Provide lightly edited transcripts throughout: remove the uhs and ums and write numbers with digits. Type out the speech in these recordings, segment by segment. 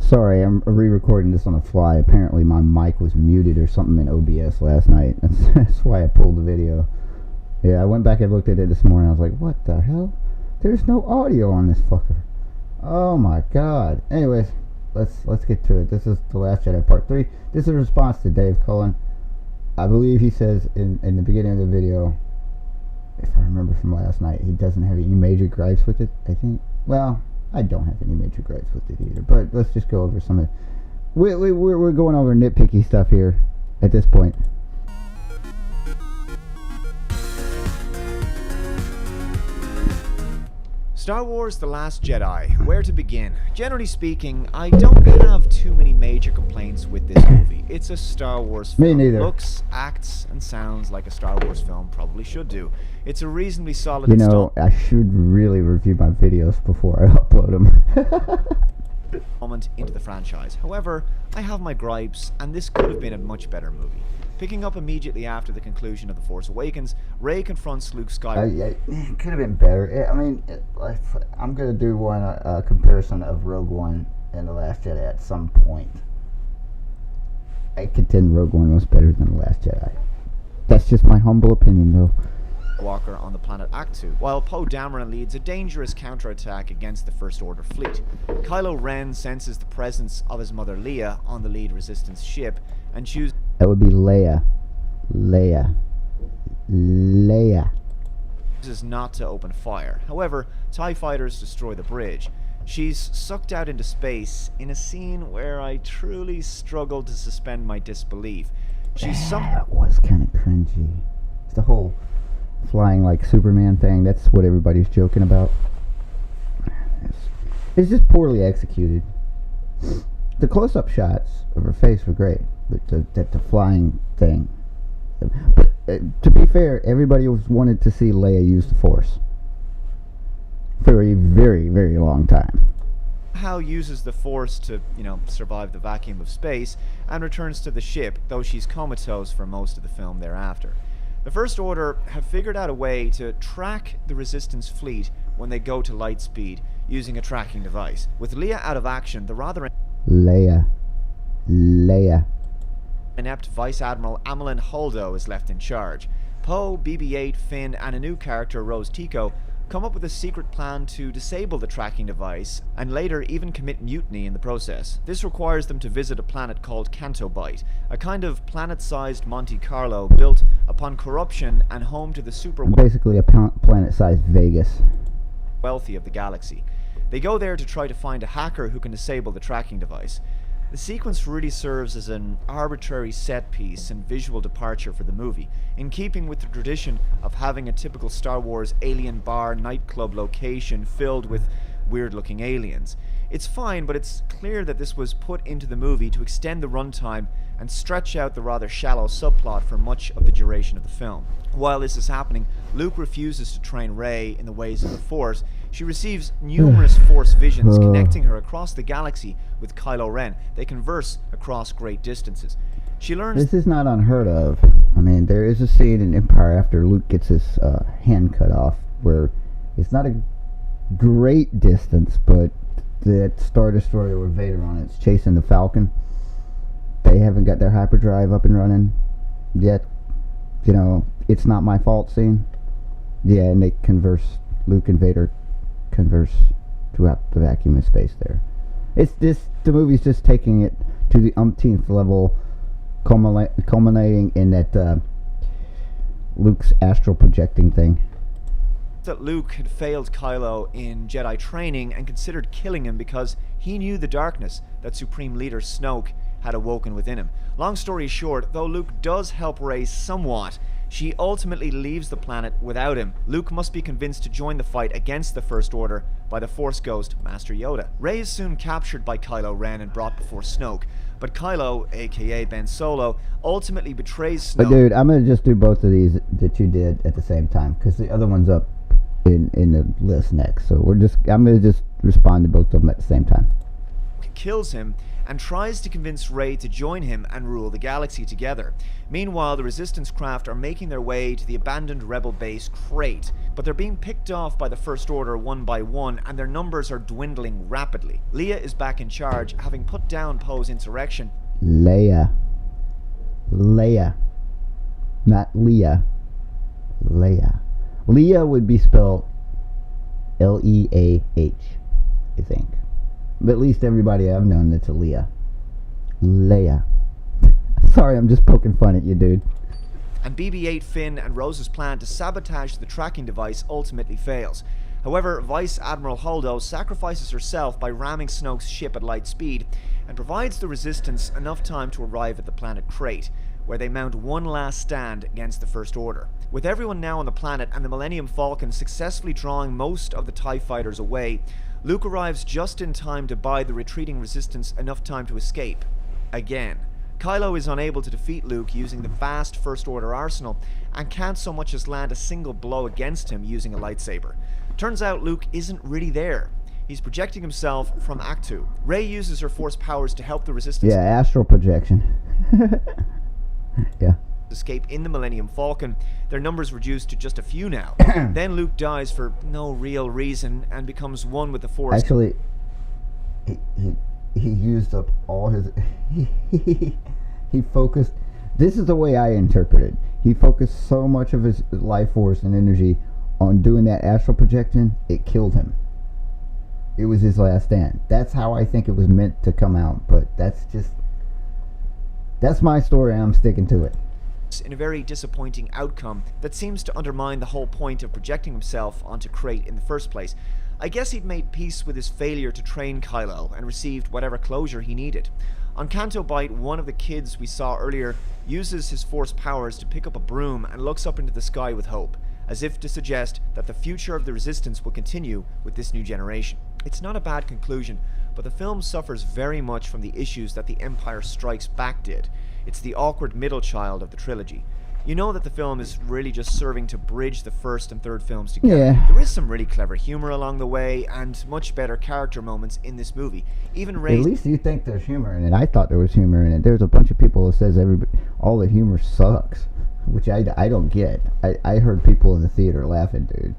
Sorry, I'm re-recording this on the fly. Apparently my mic was muted or something in OBS last night. That's why I pulled the video. Yeah, I went back and looked at it this morning. I was like, what the hell? There's no audio on this fucker. Oh my god. Anyways, let's get to it. This is The Last Jedi Part 3. This is a response to Dave Cullen. I believe he says in the beginning of the video, if I remember from last night, he doesn't have any major gripes with it, I think. Well, I don't have any major gripes with it either, but let's just go over some of it. We're going over nitpicky stuff here at this point. Star Wars The Last Jedi. Where to begin? Generally speaking, I don't have too many major complaints with this movie. It's a Star Wars film. Me neither. Looks, acts, and sounds like a Star Wars film probably should do. It's a reasonably solid You know, I should really review my videos before I upload them. installment into the franchise. However, I have my gripes, and this could have been a much better movie. Picking up immediately after the conclusion of The Force Awakens, Rey confronts Luke Skywalker. It could have been better. I mean, I'm going to do a comparison of Rogue One and The Last Jedi at some point. I contend Rogue One was better than The Last Jedi. That's just my humble opinion, though. Walker on the planet Actu, while Poe Dameron leads a dangerous counterattack against the First Order fleet. Kylo Ren senses the presence of his mother Leia on the lead Resistance ship and chooses... That would be Leia. Leia not to open fire. However, TIE fighters destroy the bridge. She's sucked out into space in a scene where I truly struggled to suspend my disbelief. That was kind of cringy. It's the whole flying like Superman thing. That's what everybody's joking about. It's just poorly executed. The close-up shots of her face were great, but the flying thing. But to be fair, everybody wanted to see Leia use the Force for a very, very long time. How uses the Force to, survive the vacuum of space and returns to the ship, though she's comatose for most of the film thereafter. The First Order have figured out a way to track the Resistance fleet when they go to light speed using a tracking device. With Leia out of action, the rather Leia. inept Vice Admiral Amelin Holdo is left in charge. Poe, BB-8, Finn, and a new character, Rose Tico, come up with a secret plan to disable the tracking device and later even commit mutiny in the process. This requires them to visit a planet called Cantobite, a kind of planet-sized Monte Carlo built upon corruption and home to the super basically a planet-sized Vegas. wealthy of the galaxy. They go there to try to find a hacker who can disable the tracking device. The sequence really serves as an arbitrary set piece and visual departure for the movie, in keeping with the tradition of having a typical Star Wars alien bar nightclub location filled with weird-looking aliens. It's fine, but it's clear that this was put into the movie to extend the runtime and stretch out the rather shallow subplot for much of the duration of the film. While this is happening, Luke refuses to train Rey in the ways of the Force. She receives numerous Force visions connecting her across the galaxy with Kylo Ren. They converse across great distances. She learns... This is not unheard of. I mean, there is a scene in Empire after Luke gets his hand cut off where it's not a great distance, but that Star Destroyer with Vader on it's chasing the Falcon. They haven't got their hyperdrive up and running yet. It's not my fault scene. Yeah, and they converse. Luke and Vader converse throughout the vacuum of space there. The movie's just taking it to the umpteenth level, culminating in that Luke's astral projecting thing. That Luke had failed Kylo in Jedi training and considered killing him because he knew the darkness that Supreme Leader Snoke had awoken within him. Long story short, though Luke does help Rey somewhat, she ultimately leaves the planet without him. Luke must be convinced to join the fight against the First Order by the Force Ghost, Master Yoda. Rey is soon captured by Kylo Ren and brought before Snoke, but Kylo, aka Ben Solo, ultimately betrays Snoke. But dude, I'm going to just do both of these that you did at the same time, because the other one's up in the list next. So I'm going to just respond to both of them at the same time. kills him and tries to convince Rey to join him and rule the galaxy together. Meanwhile, the Resistance craft are making their way to the abandoned Rebel base Crate, but they're being picked off by the First Order one by one, and their numbers are dwindling rapidly. Leia is back in charge, having put down Poe's insurrection. Leia. Not Leah. Leia. Leah would be spelled Leah, I think. But at least everybody I've known that's a Leah. Leia. Sorry, I'm just poking fun at you, dude. And BB-8 Finn and Rose's plan to sabotage the tracking device ultimately fails. However, Vice Admiral Holdo sacrifices herself by ramming Snoke's ship at light speed and provides the Resistance enough time to arrive at the planet Crate, where they mount one last stand against the First Order. With everyone now on the planet and the Millennium Falcon successfully drawing most of the TIE fighters away, Luke arrives just in time to buy the retreating Resistance enough time to escape. Again. Kylo is unable to defeat Luke using the vast First Order arsenal and can't so much as land a single blow against him using a lightsaber. Turns out Luke isn't really there. He's projecting himself from Act 2. Rey uses her force powers to help the Resistance astral projection. Yeah. escape in the Millennium Falcon. Their numbers reduced to just a few now. Then Luke dies for no real reason and becomes one with the Force. Actually, he used up all his... he focused... This is the way I interpret it. He focused so much of his life force and energy on doing that astral projection, it killed him. It was his last stand. That's how I think it was meant to come out, but that's my story and I'm sticking to it. In a very disappointing outcome that seems to undermine the whole point of projecting himself onto Crate in the first place. I guess he'd made peace with his failure to train Kylo and received whatever closure he needed. On Canto Bight, one of the kids we saw earlier uses his force powers to pick up a broom and looks up into the sky with hope, as if to suggest that the future of the Resistance will continue with this new generation. It's not a bad conclusion, but the film suffers very much from the issues that The Empire Strikes Back did. It's the awkward middle child of the trilogy. You know that the film is really just serving to bridge the first and third films together. Yeah. There is some really clever humor along the way, and much better character moments in this movie. Even Rey... At least you think there's humor in it. I thought there was humor in it. There's a bunch of people that says all the humor sucks, which I don't get. I heard people in the theater laughing, dude.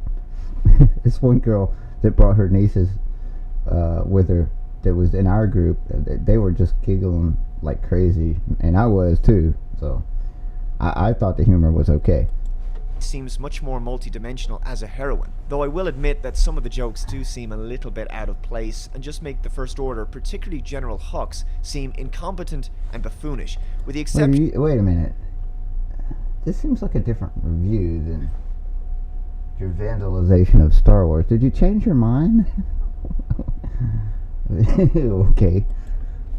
This one girl that brought her nieces with her that was in our group, they were just giggling like crazy, and I was too, so I thought the humor was okay. Seems much more multi-dimensional as a heroine, though I will admit that some of the jokes do seem a little bit out of place and just make the First Order, particularly General Hux, seem incompetent and buffoonish, with the exception... Wait a minute. This seems like a different review than your vandalization of Star Wars. Did you change your mind? Okay.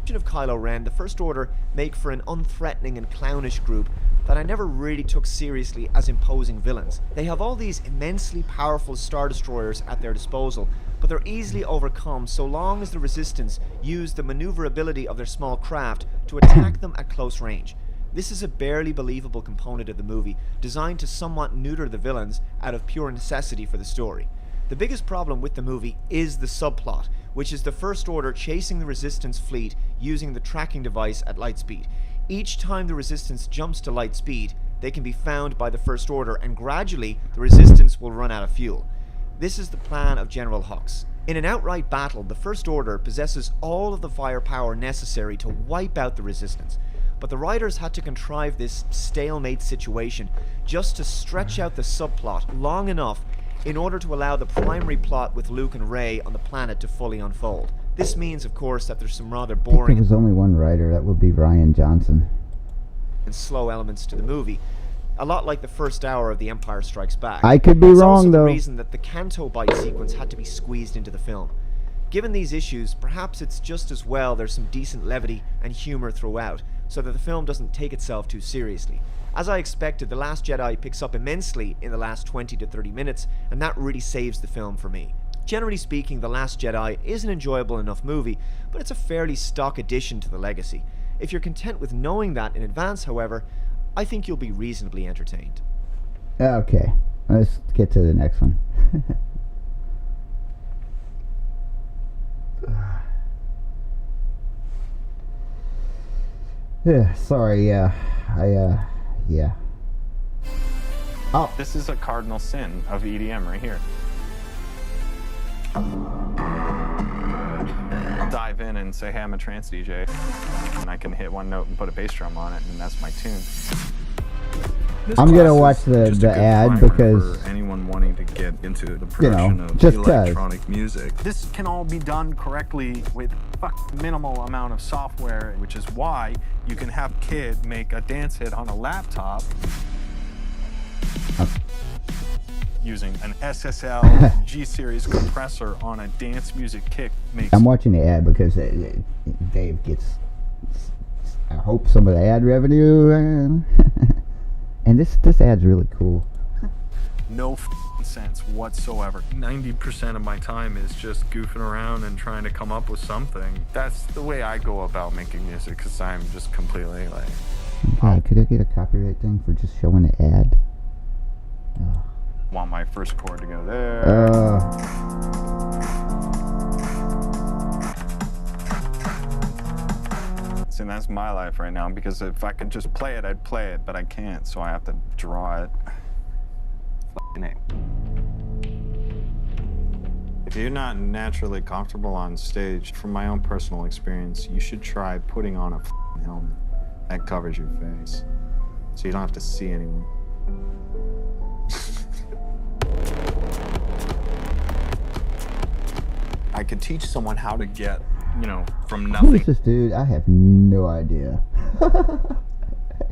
Of Kylo Ren, the First Order make for an unthreatening and clownish group that I never really took seriously as imposing villains. They have all these immensely powerful Star Destroyers at their disposal, but they're easily overcome so long as the Resistance use the maneuverability of their small craft to attack them at close range. This is a barely believable component of the movie, designed to somewhat neuter the villains out of pure necessity for the story. The biggest problem with the movie is the subplot, which is the First Order chasing the Resistance fleet using the tracking device at light speed. Each time the Resistance jumps to light speed, they can be found by the First Order, and gradually the Resistance will run out of fuel. This is the plan of General Hux. In an outright battle, the First Order possesses all of the firepower necessary to wipe out the Resistance. But the writers had to contrive this stalemate situation just to stretch out the subplot long enough in order to allow the primary plot with Luke and Rey on the planet to fully unfold. This means, of course, that there's some rather boring... There was only one writer, that would be Rian Johnson. ...and slow elements to the movie, a lot like the first hour of The Empire Strikes Back. I could be It's wrong, also though. the reason that the Canto Bight sequence had to be squeezed into the film. Given these issues, perhaps it's just as well there's some decent levity and humor throughout, so that the film doesn't take itself too seriously. As I expected, The Last Jedi picks up immensely in the last 20 to 30 minutes, and that really saves the film for me. Generally speaking, The Last Jedi is an enjoyable enough movie, but it's a fairly stock addition to the legacy. If you're content with knowing that in advance, however, I think you'll be reasonably entertained. Okay, let's get to the next one. Yeah, sorry, yeah. Yeah. Oh, This is a cardinal sin of EDM right here. Dive in and say, hey, I'm a trance DJ. And I can hit one note and put a bass drum on it, and that's my tune. I'm gonna watch the ad because for anyone wanting to get into the production of just electronic music. This can all be done correctly with minimal amount of software, which is why you can have a kid make a dance hit on a laptop using an SSL G-series compressor on a dance music kick. I'm watching the ad because Dave gets, I hope, some of the ad revenue. And this ad's really cool. No sense whatsoever. 90% of my time is just goofing around and trying to come up with something. That's the way I go about making music, because I'm just completely like... God, could I get a copyright thing for just showing the ad? Want my first chord to go there. See, that's my life right now, because if I could just play it, I'd play it, but I can't, so I have to draw it. F***ing A. If you're not naturally comfortable on stage, from my own personal experience, you should try putting on a f***ing helmet that covers your face, so you don't have to see anyone. I could teach someone how to get, from Who nothing is this dude? I have no idea. I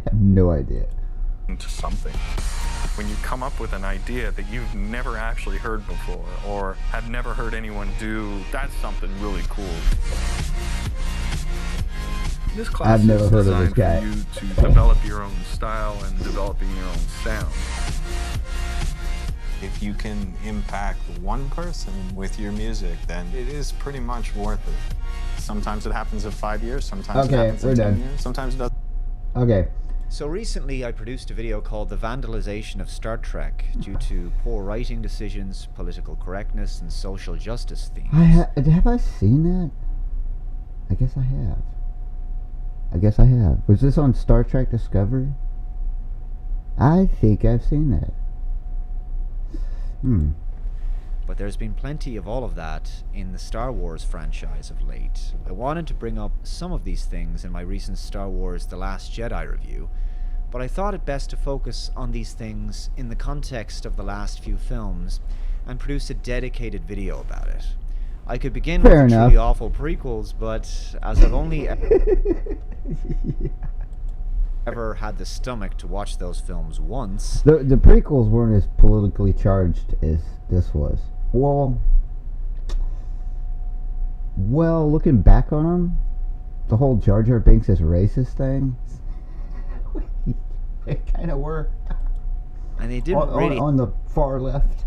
have no idea. to something. When you come up with an idea that you've never actually heard before or have never heard anyone do, that's something really cool. This class I've never is heard of this designed guy. for you to develop your own style and developing your own sound. If you can impact one person with your music, then it is pretty much worth it. Sometimes it happens in 5 years, sometimes it happens in 10 years, sometimes it doesn't. Okay. So recently I produced a video called The Vandalization of Star Trek due to poor writing decisions, political correctness, and social justice themes. Have I seen that? I guess I have. Was this on Star Trek Discovery? I think I've seen that. But there's been plenty of all of that in the Star Wars franchise of late. I wanted to bring up some of these things in my recent Star Wars The Last Jedi review, but I thought it best to focus on these things in the context of the last few films and produce a dedicated video about it. I could begin with the truly awful prequels, but as I've only ever had the stomach to watch those films once... The prequels weren't as politically charged as this was. Well, looking back on them, the whole Jar Jar Binks is racist thing, they kind of were. And they didn't really... On the far left.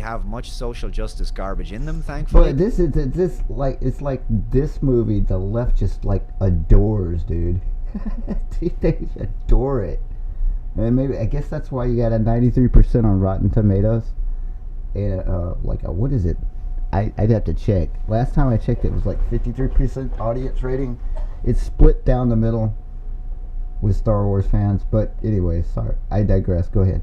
have much social justice garbage in them, thankfully. But it's like this movie, the left just like adores, dude. They adore it. And maybe I guess that's why you got a 93% on Rotten Tomatoes. And what is it? I'd have to check. Last time I checked, it was like 53% audience rating. It's split down the middle with Star Wars fans. But anyway, sorry, I digress. Go ahead.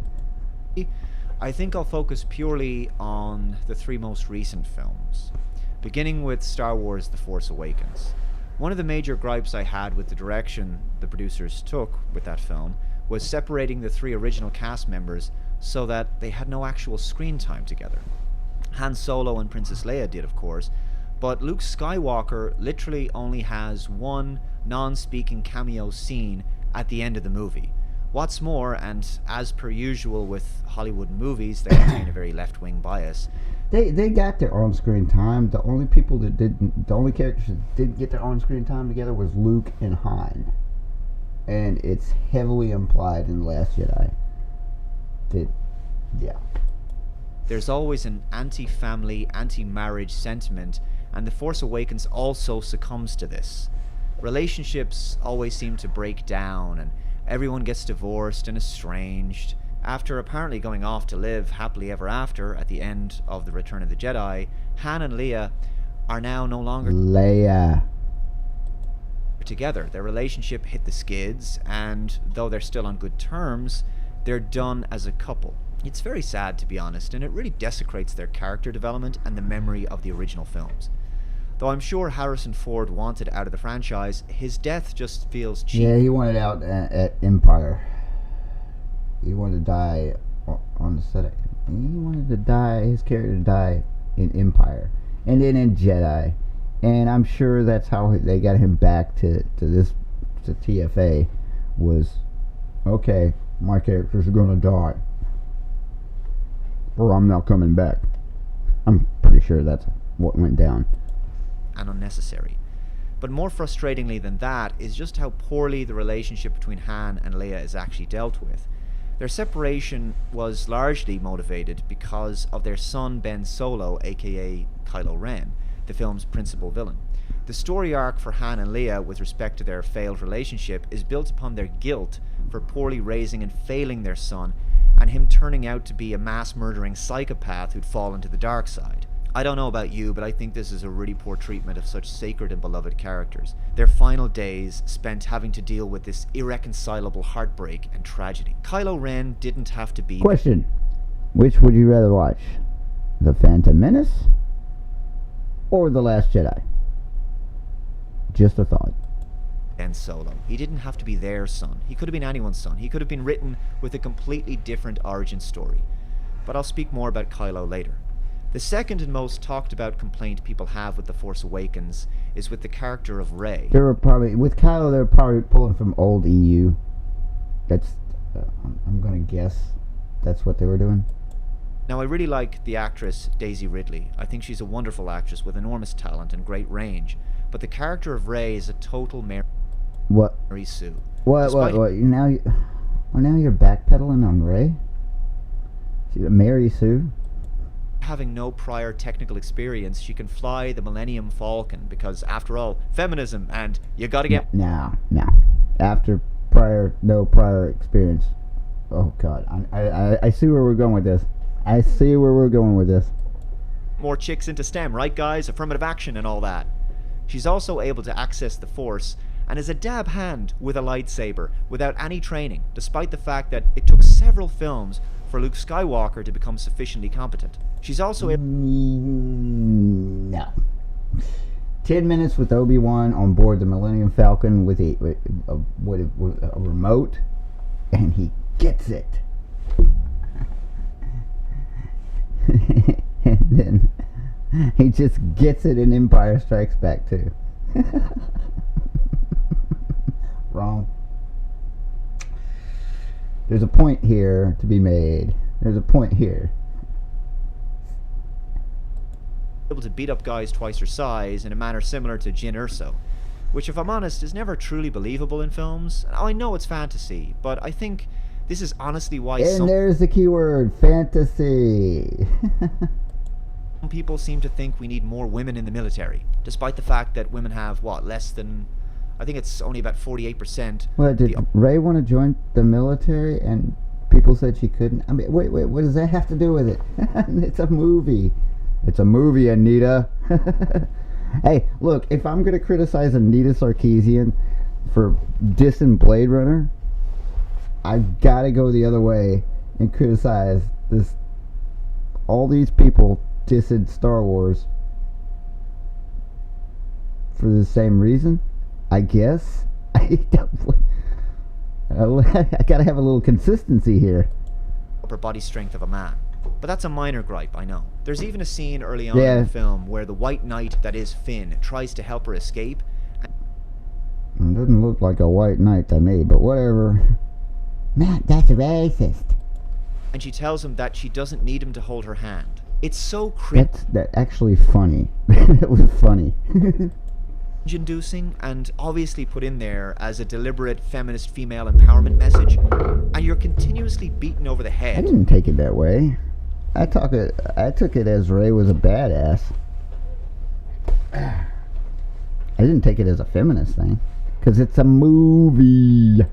I think I'll focus purely on the three most recent films, beginning with Star Wars The Force Awakens. One of the major gripes I had with the direction the producers took with that film was separating the three original cast members so that they had no actual screen time together. Han Solo and Princess Leia did, of course, but Luke Skywalker literally only has one non-speaking cameo scene at the end of the movie. What's more, and as per usual with Hollywood movies that contain a very left-wing bias, they got their on-screen time. The only characters that didn't get their on-screen time together was Luke and Han, and it's heavily implied in The Last Jedi. There's always an anti-family, anti-marriage sentiment, and The Force Awakens also succumbs to this. Relationships always seem to break down, and everyone gets divorced and estranged. After apparently going off to live happily ever after at the end of The Return of the Jedi, Han and Leia are now no longer together. Their relationship hit the skids, and though they're still on good terms, they're done as a couple. It's very sad, to be honest, and it really desecrates their character development and the memory of the original films. Though I'm sure Harrison Ford wanted out of the franchise, his death just feels cheap. Yeah, he wanted out at Empire. He wanted to die on the set. He wanted to die, his character to die in Empire. And then in Jedi. And I'm sure that's how they got him back to TFA, was, okay, my characters are gonna die, or I'm not coming back. I'm pretty sure that's what went down. And unnecessary. But more frustratingly than that is just how poorly the relationship between Han and Leia is actually dealt with. Their separation was largely motivated because of their son Ben Solo, aka Kylo Ren, the film's principal villain. The story arc for Han and Leia with respect to their failed relationship is built upon their guilt for poorly raising and failing their son, and him turning out to be a mass-murdering psychopath who'd fallen to the dark side. I don't know about you, but I think this is a really poor treatment of such sacred and beloved characters. Their final days spent having to deal with this irreconcilable heartbreak and tragedy. Kylo Ren didn't have to be... Question. Which would you rather watch? The Phantom Menace or The Last Jedi? Just a thought. Ben Solo. He didn't have to be their son. He could have been anyone's son. He could have been written with a completely different origin story. But I'll speak more about Kylo later. The second and most talked about complaint people have with The Force Awakens is with the character of Rey. They were probably, with Kylo, they're probably pulling from old EU. That's, I'm gonna guess that's what they were doing. Now, I really like the actress Daisy Ridley. I think she's a wonderful actress with enormous talent and great range. But the character of Rey is a total Mary Sue. What? Now you're backpedaling on Rey? She's a Mary Sue? Having no prior technical experience, she can fly the Millennium Falcon because, after all, feminism, and you gotta get... No. After no prior experience. Oh, God. I see where we're going with this. More chicks into STEM, right, guys? Affirmative action and all that. She's also able to access the Force, and is a dab hand with a lightsaber without any training, despite the fact that it took several films for Luke Skywalker to become sufficiently competent. She's also able... No. 10 minutes with Obi-Wan on board the Millennium Falcon with a remote, and he gets it. And then he just gets it in Empire Strikes Back too. Wrong. There's a point here to be made. Able to beat up guys twice her size in a manner similar to Jyn Erso, which, if I'm honest, is never truly believable in films. I know it's fantasy, but I think this is honestly why there's the keyword, fantasy. Some people seem to think we need more women in the military, despite the fact that women have, less than... I think it's only about 48%. What, did Rey want to join the military and people said she couldn't? I mean, wait, what does that have to do with it? It's a movie. It's a movie, Anita. Hey, look, if I'm going to criticize Anita Sarkeesian for dissing Blade Runner, I've got to go the other way and criticize all these people dissing Star Wars for the same reason, I guess. I gotta have a little consistency here. Upper body strength of a man. But that's a minor gripe, I know. There's even a scene early on in the film where the white knight that is Finn tries to help her escape. It doesn't look like a white knight to me, but whatever. Matt, that's racist. And she tells him that she doesn't need him to hold her hand. It's so cringe. That's actually funny. It was funny. Inducing and obviously put in there as a deliberate feminist female empowerment message, and you're continuously beaten over the head. I didn't take it that way. I took it as Rey was a badass. I didn't take it as a feminist thing, because it's a movie.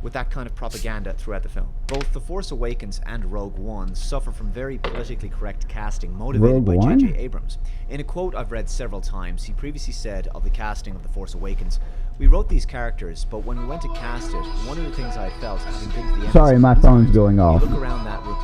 with that kind of propaganda throughout the film. Both The Force Awakens and Rogue One suffer from very politically correct casting motivated by J.J. Abrams. In a quote I've read several times, he previously said of the casting of The Force Awakens, "We wrote these characters, but when we went to cast it, one of the things I felt, having been to the Sorry, my phone's going off. You look around that room.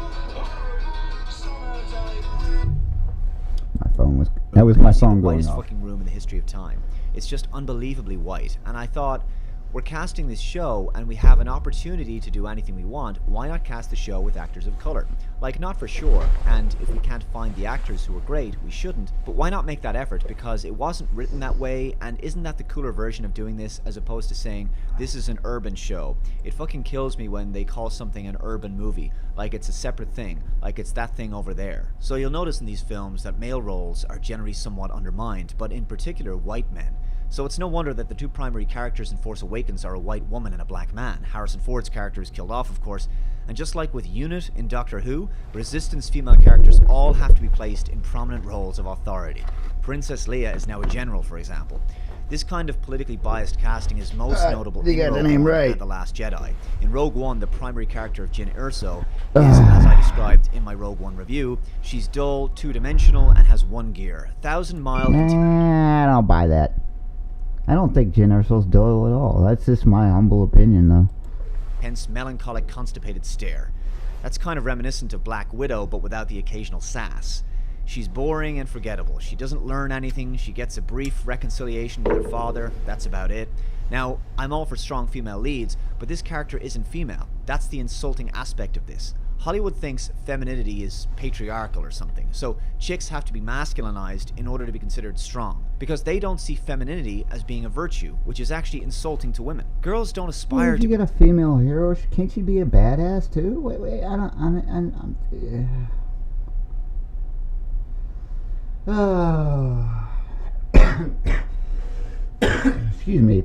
That was my phone going Whitest off. fucking room in the history of time. It's just unbelievably white, and I thought, we're casting this show and we have an opportunity to do anything we want. Why not cast the show with actors of color? Like, not for sure, and if we can't find the actors who are great, we shouldn't, but why not make that effort? Because it wasn't written that way, and isn't that the cooler version of doing this, as opposed to saying, this is an urban show? It fucking kills me when they call something an urban movie, like it's a separate thing, like it's that thing over there. So you'll notice in these films that male roles are generally somewhat undermined, but in particular white men. So it's no wonder that the two primary characters in Force Awakens are a white woman and a black man. Harrison Ford's character is killed off, of course, and just like with UNIT in Doctor Who, Resistance female characters all have to be placed in prominent roles of authority. Princess Leia is now a general, for example. This kind of politically biased casting is most notable in Rogue One and The Last Jedi. In Rogue One, the primary character of Jyn Erso is, as I described in my Rogue One review, she's dull, two-dimensional, and has one gear. 1,000-mile... I don't buy that. I don't think Jyn Erso's dull at all. That's just my humble opinion, though. Hence, melancholic, constipated stare. That's kind of reminiscent of Black Widow, but without the occasional sass. She's boring and forgettable. She doesn't learn anything. She gets a brief reconciliation with her father. That's about it. Now, I'm all for strong female leads, but this character isn't female. That's the insulting aspect of this. Hollywood thinks femininity is patriarchal or something, so chicks have to be masculinized in order to be considered strong, because they don't see femininity as being a virtue, which is actually insulting to women. Girls don't aspire if you get a female hero, can't she be a badass too? Wait, excuse me.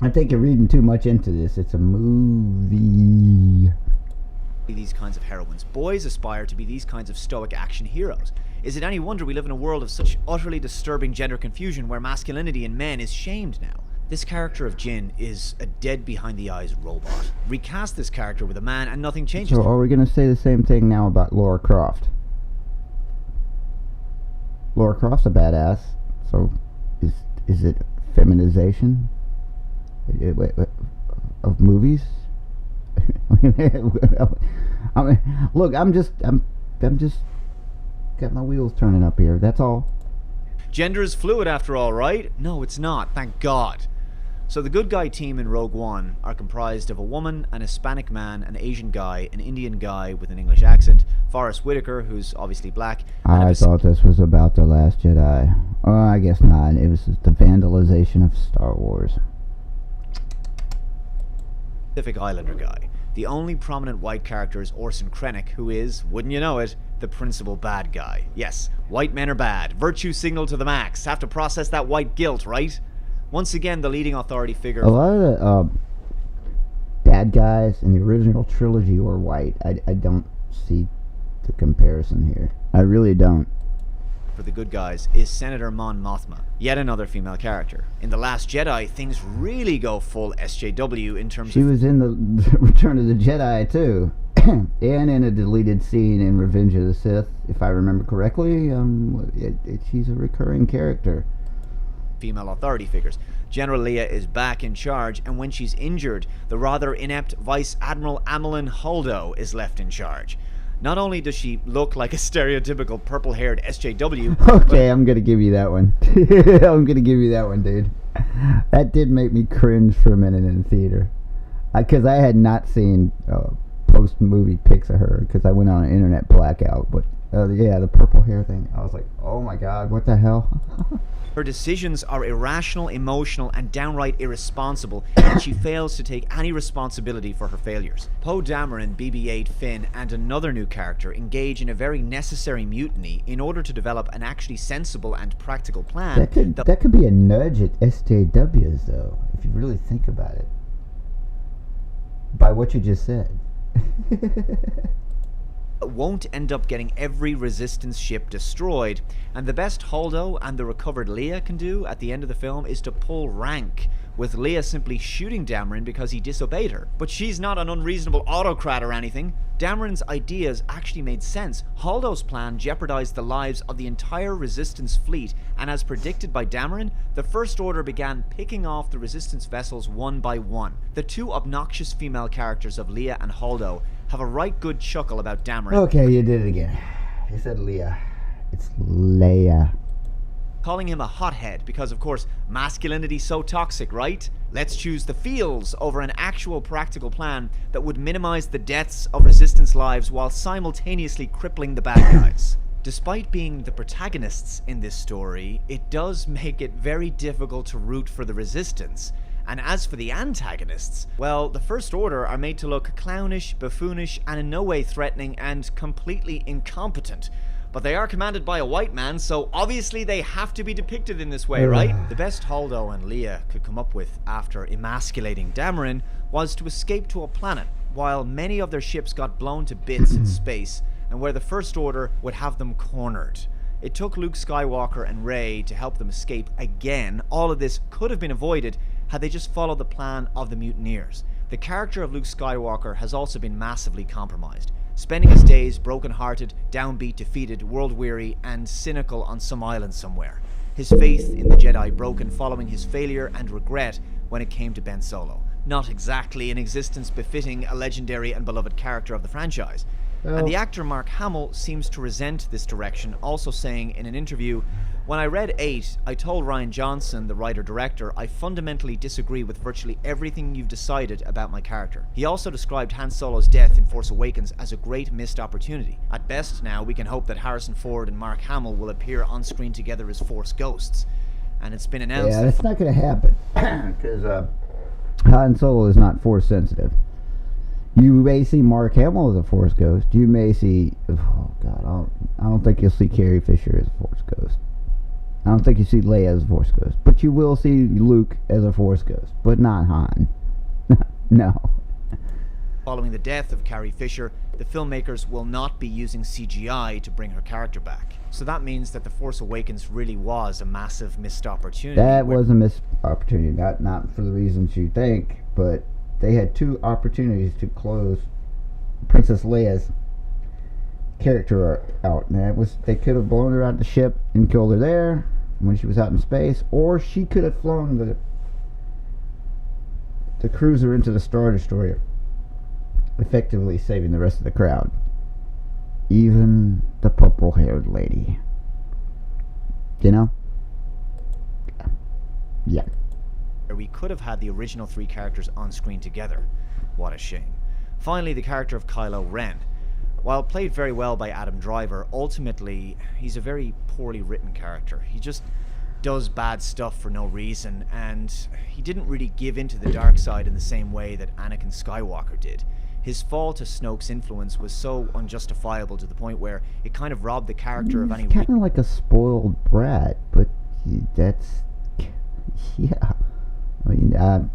I think you're reading too much into this. It's a movie. These kinds of heroines. Boys aspire to be these kinds of stoic action heroes. Is it any wonder we live in a world of such utterly disturbing gender confusion where masculinity in men is shamed now? This character of Jyn is a dead behind the eyes robot. Recast this character with a man and nothing changes. So are we going to say the same thing now about Lara Croft? Lara Croft's a badass, so is it feminization of movies? I mean, look, I'm just got my wheels turning up here. That's all. Gender is fluid after all, right? No, it's not. Thank God. So the good guy team in Rogue One are comprised of a woman, an Hispanic man, an Asian guy, an Indian guy with an English accent, Forrest Whitaker, who's obviously black. I thought this was about The Last Jedi. Oh, I guess not. It was the vandalization of Star Wars. Pacific Islander guy. The only prominent white character is Orson Krennic, who is, wouldn't you know it, the principal bad guy. Yes, white men are bad. Virtue signal to the max. Have to process that white guilt, right? Once again, the leading authority figure... A lot of the bad guys in the original trilogy were white. I don't see the comparison here. I really don't. For the good guys is Senator Mon Mothma, yet another female character. In The Last Jedi, things really go full SJW in terms of... She was in the Return of the Jedi, too. And in a deleted scene in Revenge of the Sith, if I remember correctly. She's a recurring character. Female authority figures. General Leia is back in charge, and when she's injured, the rather inept Vice Admiral Amelin Holdo is left in charge. Not only does she look like a stereotypical purple-haired SJW... Okay, I'm gonna give you that one. I'm gonna give you that one, dude. That did make me cringe for a minute in the theater. Because I had not seen post-movie pics of her, because I went on an internet blackout. But, yeah, the purple hair thing, I was like, oh my god, what the hell? Her decisions are irrational, emotional, and downright irresponsible, and she fails to take any responsibility for her failures. Poe Dameron, BB-8, Finn, and another new character engage in a very necessary mutiny in order to develop an actually sensible and practical plan. That could be a nudge at SJWs, though, if you really think about it. By what you just said. Won't end up getting every resistance ship destroyed, and the best Holdo and the recovered Leia can do at the end of the film is to pull rank with Leia simply shooting Dameron because he disobeyed her. But she's not an unreasonable autocrat or anything. Dameron's ideas actually made sense. Holdo's plan jeopardized the lives of the entire Resistance fleet, and as predicted by Dameron, the First Order began picking off the Resistance vessels one by one. The two obnoxious female characters of Leia and Holdo have a right good chuckle about Dameron. Okay, you did it again. You said Leia. It's Leia. Calling him a hothead because, of course, masculinity's so toxic, right? Let's choose the feels over an actual practical plan that would minimize the deaths of Resistance lives while simultaneously crippling the bad guys. Despite being the protagonists in this story, it does make it very difficult to root for the Resistance. And as for the antagonists, well, the First Order are made to look clownish, buffoonish, and in no way threatening and completely incompetent. But they are commanded by a white man, so obviously they have to be depicted in this way, right? The best Holdo and Leia could come up with after emasculating Dameron was to escape to a planet, while many of their ships got blown to bits in space, and where the First Order would have them cornered. It took Luke Skywalker and Rey to help them escape again. All of this could have been avoided had they just followed the plan of the mutineers. The character of Luke Skywalker has also been massively compromised, spending his days broken-hearted, downbeat, defeated, world-weary, and cynical on some island somewhere. His faith in the Jedi broken following his failure and regret when it came to Ben Solo. Not exactly an existence befitting a legendary and beloved character of the franchise. And the actor Mark Hamill seems to resent this direction, also saying in an interview, "When I read 8, I told Rian Johnson, the writer-director, I fundamentally disagree with virtually everything you've decided about my character." He also described Han Solo's death in Force Awakens as a great missed opportunity. At best now, we can hope that Harrison Ford and Mark Hamill will appear on screen together as Force ghosts. And it's been announced that that's not going to happen, because Han Solo is not Force sensitive. You may see Mark Hamill as a Force ghost. You may see, oh god, I don't think you'll see Carrie Fisher as a Force ghost. I don't think you see Leia as a Force ghost, but you will see Luke as a Force ghost, but not Han. No. Following the death of Carrie Fisher, the filmmakers will not be using CGI to bring her character back. So that means that The Force Awakens really was a massive missed opportunity. That was a missed opportunity, not for the reasons you think, but they had two opportunities to close Princess Leia's character out. And that was, they could have blown her out the ship and killed her there when she was out in space, or she could have flown the cruiser into the Star Destroyer, effectively saving the rest of the crowd. Even the purple-haired lady. You know? Yeah. We could have had the original 3 characters on screen together. What a shame. Finally, the character of Kylo Ren. While played very well by Adam Driver, ultimately, he's a very poorly written character. He just does bad stuff for no reason, and he didn't really give into the dark side in the same way that Anakin Skywalker did. His fall to Snoke's influence was so unjustifiable to the point where it kind of robbed the character of any... He's kind of like a spoiled brat, but that's... yeah. I mean,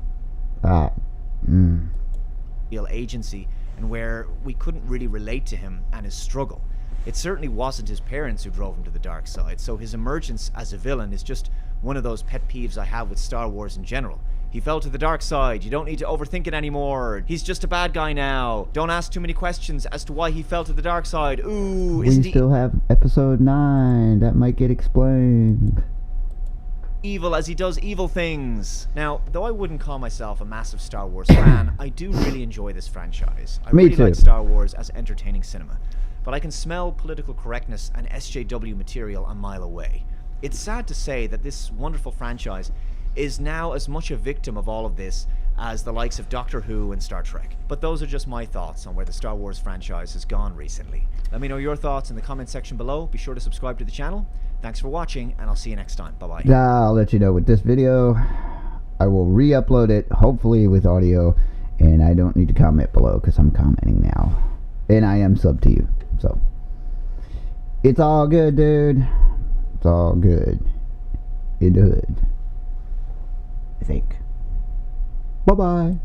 real agency, and where we couldn't really relate to him and his struggle. It certainly wasn't his parents who drove him to the dark side, so his emergence as a villain is just one of those pet peeves I have with Star Wars in general. He fell to the dark side, you don't need to overthink it anymore, he's just a bad guy now, don't ask too many questions as to why he fell to the dark side, ooh, we still have episode 9, that might get explained. Evil as he does evil things. Now, though I wouldn't call myself a massive Star Wars fan, I do really enjoy this franchise. I really like Star Wars as entertaining cinema, but I can smell political correctness and SJW material a mile away. It's sad to say that this wonderful franchise is now as much a victim of all of this as the likes of Doctor Who and Star Trek. But those are just my thoughts on where the Star Wars franchise has gone recently. Let me know your thoughts in the comment section below. Be sure to subscribe to the channel. Thanks for watching, and I'll see you next time. Bye-bye. I'll let you know with this video. I will re-upload it, hopefully with audio, and I don't need to comment below because I'm commenting now. And I am sub to you, so. It's all good, dude. It's all good. In the hood. I think. Bye-bye.